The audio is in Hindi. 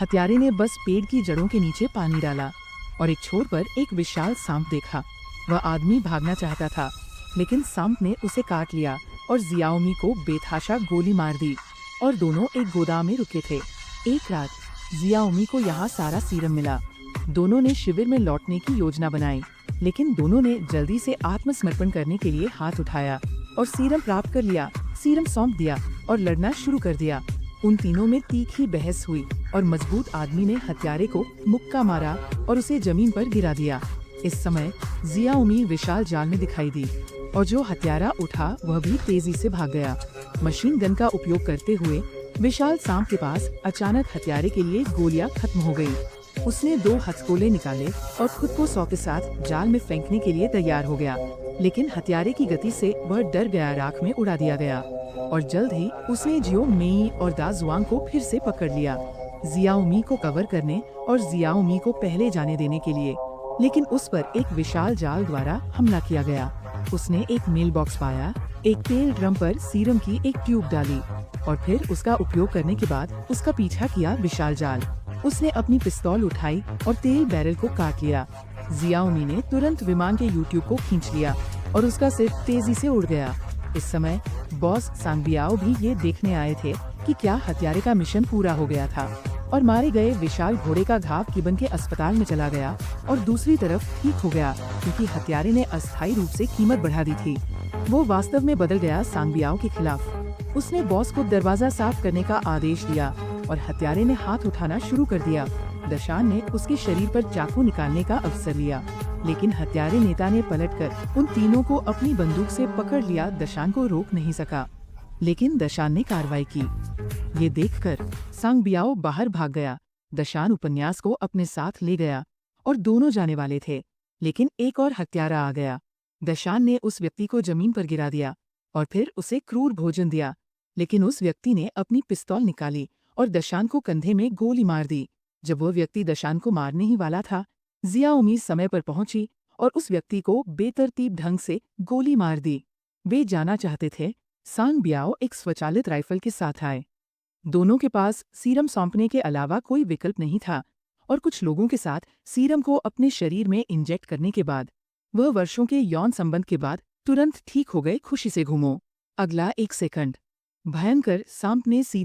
हत्यारे ने बस पेड़ की जड़ों के नीचे पानी डाला और एक छोर पर एक विशाल सांप देखा। वह आदमी भागना चाहता था, लेकिन सांप ने उसे काट लिया और जियाओमी को बेतहाशा गोली मार दी और दोनों एक गोदाम में रुके थे। एक रात जियाओमी को यहाँ सारा सीरम मिला। दोनों ने शिविर में लौटने की योजना बनाई, लेकिन दोनों ने जल्दी से आत्मसमर्पण करने के लिए हाथ उठाया और सीरम प्राप्त कर लिया। सीरम सौंप दिया और लड़ना शुरू कर दिया। उन तीनों में तीखी बहस हुई और मजबूत आदमी ने हत्यारे को मुक्का मारा और उसे जमीन पर गिरा दिया। इस समय जियाओमी विशाल जाल में दिखाई दी और जो हत्यारा उठा वह भी तेजी से भाग गया। मशीन गन का उपयोग करते हुए विशाल सांप के पास अचानक हत्यारे के लिए गोलियां खत्म हो गयी। उसने 2 हथगोले निकाले और खुद को 100 के साथ जाल में फेंकने के लिए तैयार हो गया, लेकिन हत्यारे की गति से वह डर गया, राख में उड़ा दिया गया और जल्द ही उसने जियो मेई और दा जुआंग को फिर से पकड़ लिया, जियाओमी को कवर करने और जियाओमी को पहले जाने देने के लिए। लेकिन उस पर एक विशाल जाल द्वारा हमला किया गया। उसने एक मेल बॉक्स पाया, एक तेल ड्रम पर सीरम की एक ट्यूब डाली और फिर उसका उपयोग करने के बाद उसका पीछा किया विशाल जाल। उसने अपनी पिस्तौल उठाई और तेल बैरल को काट लिया। जियाओमी ने तुरंत विमान के यूट्यूब को खींच लिया और उसका सिर तेजी से उड़ गया। इस समय बॉस सांगबियाओ भी ये देखने आए थे कि क्या हत्यारे का मिशन पूरा हो गया था और मारे गए विशाल घोड़े का घाव किबन के अस्पताल में चला गया और दूसरी तरफ ठीक हो गया, क्योंकि हत्यारे ने अस्थायी रूप से कीमत बढ़ा दी थी। वो वास्तव में बदल गया सांगबियाओ के खिलाफ। उसने बॉस को दरवाजा साफ करने का आदेश दिया और हत्यारे ने हाथ उठाना शुरू कर दिया। दशान ने उसके शरीर पर चाकू निकालने का अवसर लिया, लेकिन हत्यारे नेता ने पलटकर उन तीनों को अपनी बंदूक से पकड़ लिया। दशान को रोक नहीं सका, लेकिन दशान ने कार्रवाई की। ये देखकर सांगबियाओ बाहर भाग गया। दशान उपन्यास को अपने साथ ले गया और दोनों जाने वाले थे, लेकिन एक और हत्यारा आ गया। दशान ने उस व्यक्ति को जमीन पर गिरा दिया और फिर उसे क्रूर भोजन दिया, लेकिन उस व्यक्ति ने अपनी पिस्तौल निकाली और दशान को कंधे में गोली मार दी। जब वो व्यक्ति दशान को मारने ही वाला था, जियाओमी समय पर पहुंची और उस व्यक्ति को बेतरतीब ढंग से गोली मार दी। वे जाना चाहते थे। सांगबियाओ एक स्वचालित राइफल के साथ आए। दोनों के पास सीरम सौंपने के अलावा कोई विकल्प नहीं था और कुछ लोगों के साथ सीरम को अपने शरीर में इंजेक्ट करने के बाद वह वर्षों के यौन संबंध के बाद तुरंत ठीक हो गए। खुशी से घूमो। अगला 1 सेकंड। भयंकर सांप ने सीधे